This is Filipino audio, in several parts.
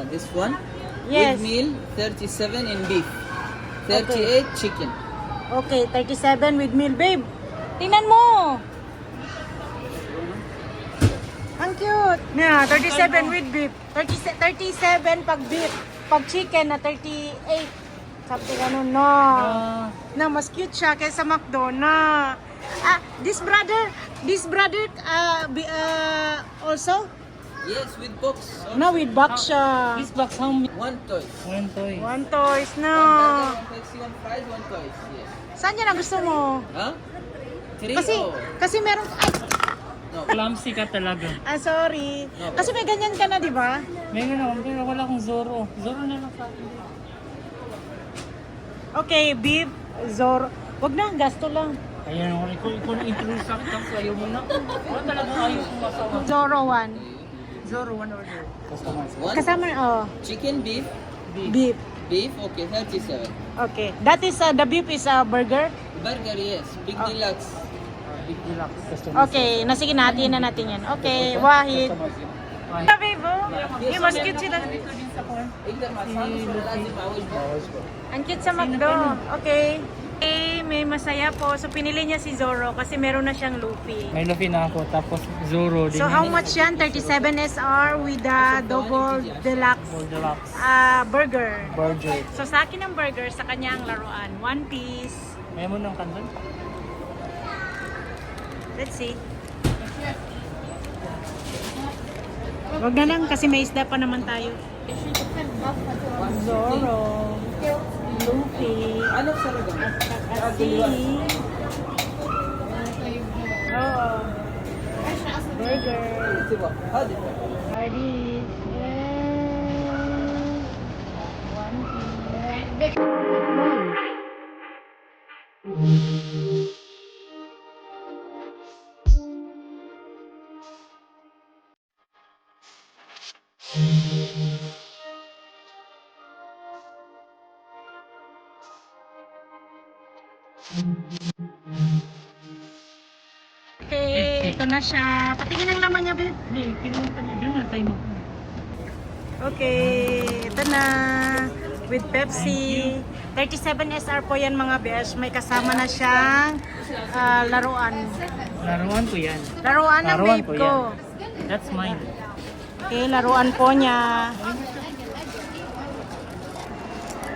This one. Yes. With meal, 37 in beef. 38 chicken. Okay, 37 with meal, babe. Tingnan mo. Ang cute. Yeah, 37 with beef. 37 pag beef. Pag chicken na 38. Something ganun, no. Na, mas cute siya kaysa McDo, na. This brother also? Yes, with box. No, with box siya. This box how many? One toy. One toy. One toys, no. One Pepsi, one fries, one toys. Yes. Saan yan ang gusto mo? Huh? Three? Kasi meron, ay, No. Clumsy ka talaga. sorry. Kasi may ganyan ka na, di ba? Meron ako, pero wala akong Zoro. Zoro na lang sa akin. Okay, beef, Zoro. Wag na, gasto lang. Ayan, ikaw na-introduce sa akin, tapos ayaw mo na. Wala talagang ayaw kong masawa. Zoro 1. Zoro, one order. Customize. One. Kasama, Chicken, beef. beef. Beef, okay, 37. Okay. That is, the beef is a burger? Burger, yes. Big deluxe. Big deluxe. Customize. Okay, sige natin na natin yan. Okay, Wahid. Sabi mo, yung mas cute sila. एकदम आसान से lazim awaj bo. Ang cute sa McDo. Okay. Okay, may masaya po. So, pinili niya si Zoro kasi meron na siyang Luffy. May Luffy na ako, tapos Zoro din. So, how much yan? 37 SR with the double deluxe Full deluxe. burger. Burger. So, sa akin ang burger, sa kanya ang laruan. One piece. May mo ng kandun? Let's see. Wag na lang kasi may isda pa naman tayo. Zoro. Luffy. Ano sa lugar? Kasi. Oo. Burger. Ito ba? Hadi. Hardee's. One piece. Okay, ito na siya. Patingin ang laman niya, babe. Hindi, pinunta niya. Doon na tayo mag... Okay, ito na. With Pepsi. 37 SR po yan mga besh. May kasama na siyang laruan. Laruan ko yan. Laruan ng Laruan babe ko ko. yan. That's mine. Okay, laruan po niya.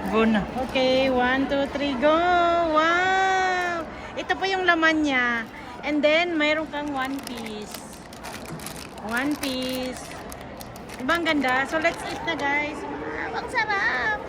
Go na. Okay, 1, 2, 3, go! Wow! Ito po yung laman niya. And then, mayroon kang one piece. One piece. Diba ang ganda? So, let's eat na guys. Wow, ang sarap!